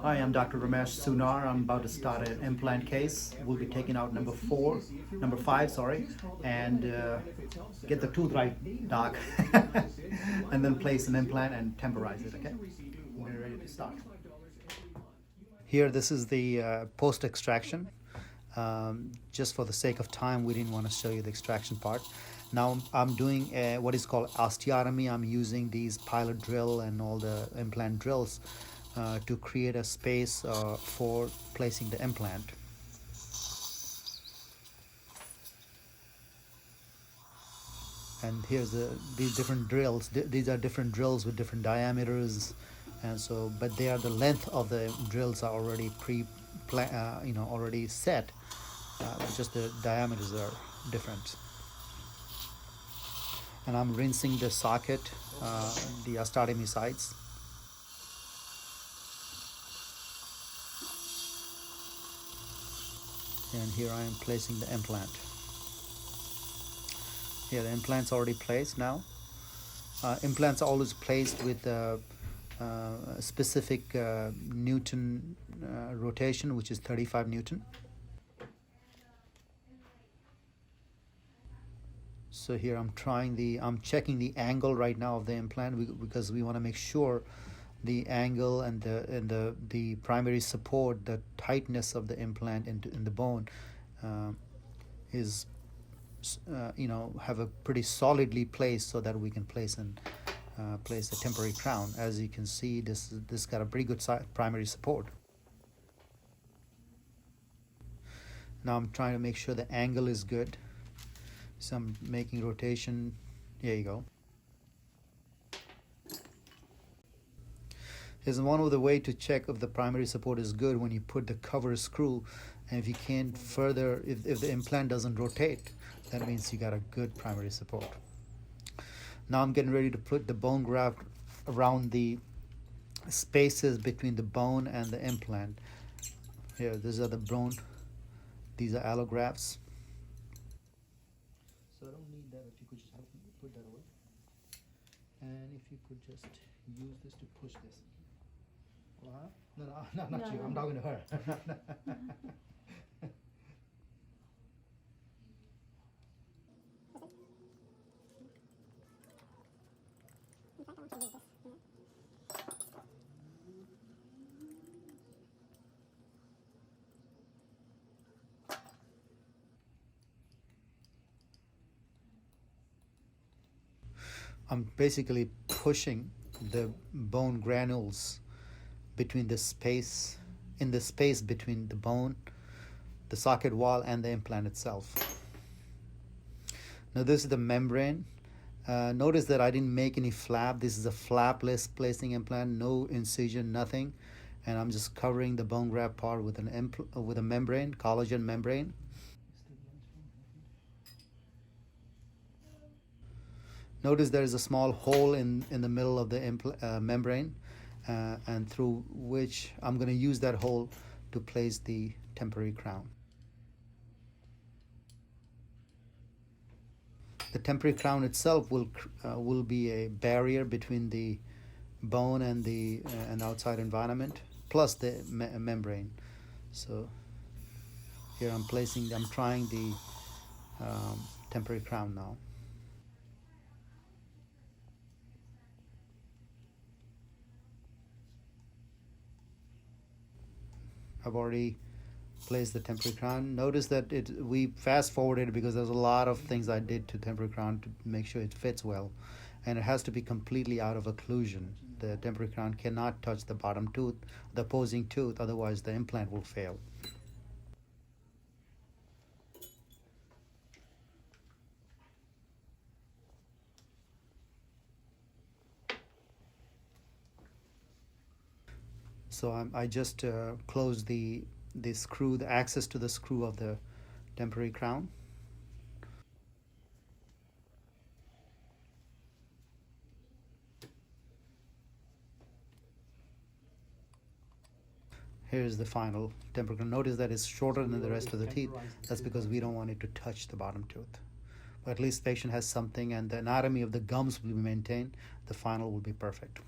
Hi, I'm Dr. Ramesh Sunar. I'm about to start an implant case. We'll be taking out number 5, sorry, and get the tooth right, doc, and then place an implant and temporize it, okay? We're ready to start. Here, this is the post-extraction. Just for the sake of time, we didn't want to show you the extraction part. Now I'm doing what is called osteotomy. I'm using these pilot drill and all the implant drills to create a space for placing the implant. And here's these different drills. These are different drills with different diameters, and so, but they are the length of the drills are already already set. Just the diameters are different. And I'm rinsing the socket, the osteotomy sites. And here I am placing the implant. Here the implant's already placed now. Implants are always placed with a specific Newton rotation, which is 35 Newton. So here I'm checking the angle right now of the implant because we want to make sure the angle and the primary support, the tightness of the implant in the bone is have a pretty solidly placed so that we can place the temporary crown. As you can see, this got a pretty good primary support. Now I'm trying to make sure the angle is good. So I'm making rotation. There you go. Here's one of the way to check if the primary support is good when you put the cover screw, and if you can't further, if the implant doesn't rotate, that means you got a good primary support. Now I'm getting ready to put the bone graft around the spaces between the bone and the implant. Here, these are the bone. These are allografts. So I don't need that. If you could just help me put that away, and if you could just use this to push this. No, not you. I'm talking to her. I'm basically pushing the bone granules between the space between the bone, the socket wall, and the implant itself. Now this is the membrane. Notice that I didn't make any flap. This is a flapless placing implant, no incision, nothing, and I'm just covering the bone graft part with a membrane, collagen membrane. Notice there is a small hole in the middle of the membrane, and through which I'm going to use that hole to place the temporary crown. The temporary crown itself will be a barrier between the bone and the outside environment, plus the membrane. So here I'm trying the temporary crown now. I've already placed the temporary crown. Notice that we fast forwarded because there's a lot of things I did to temporary crown to make sure it fits well, and it has to be completely out of occlusion. The temporary crown cannot touch the bottom tooth, the opposing tooth, otherwise the implant will fail. So I just closed the screw, the access to the screw of the temporary crown. Here's the final temporary crown. Notice that it's shorter than the rest of the teeth. That's because we don't want it to touch the bottom tooth. But at least the patient has something, and the anatomy of the gums will be maintained. The final will be perfect.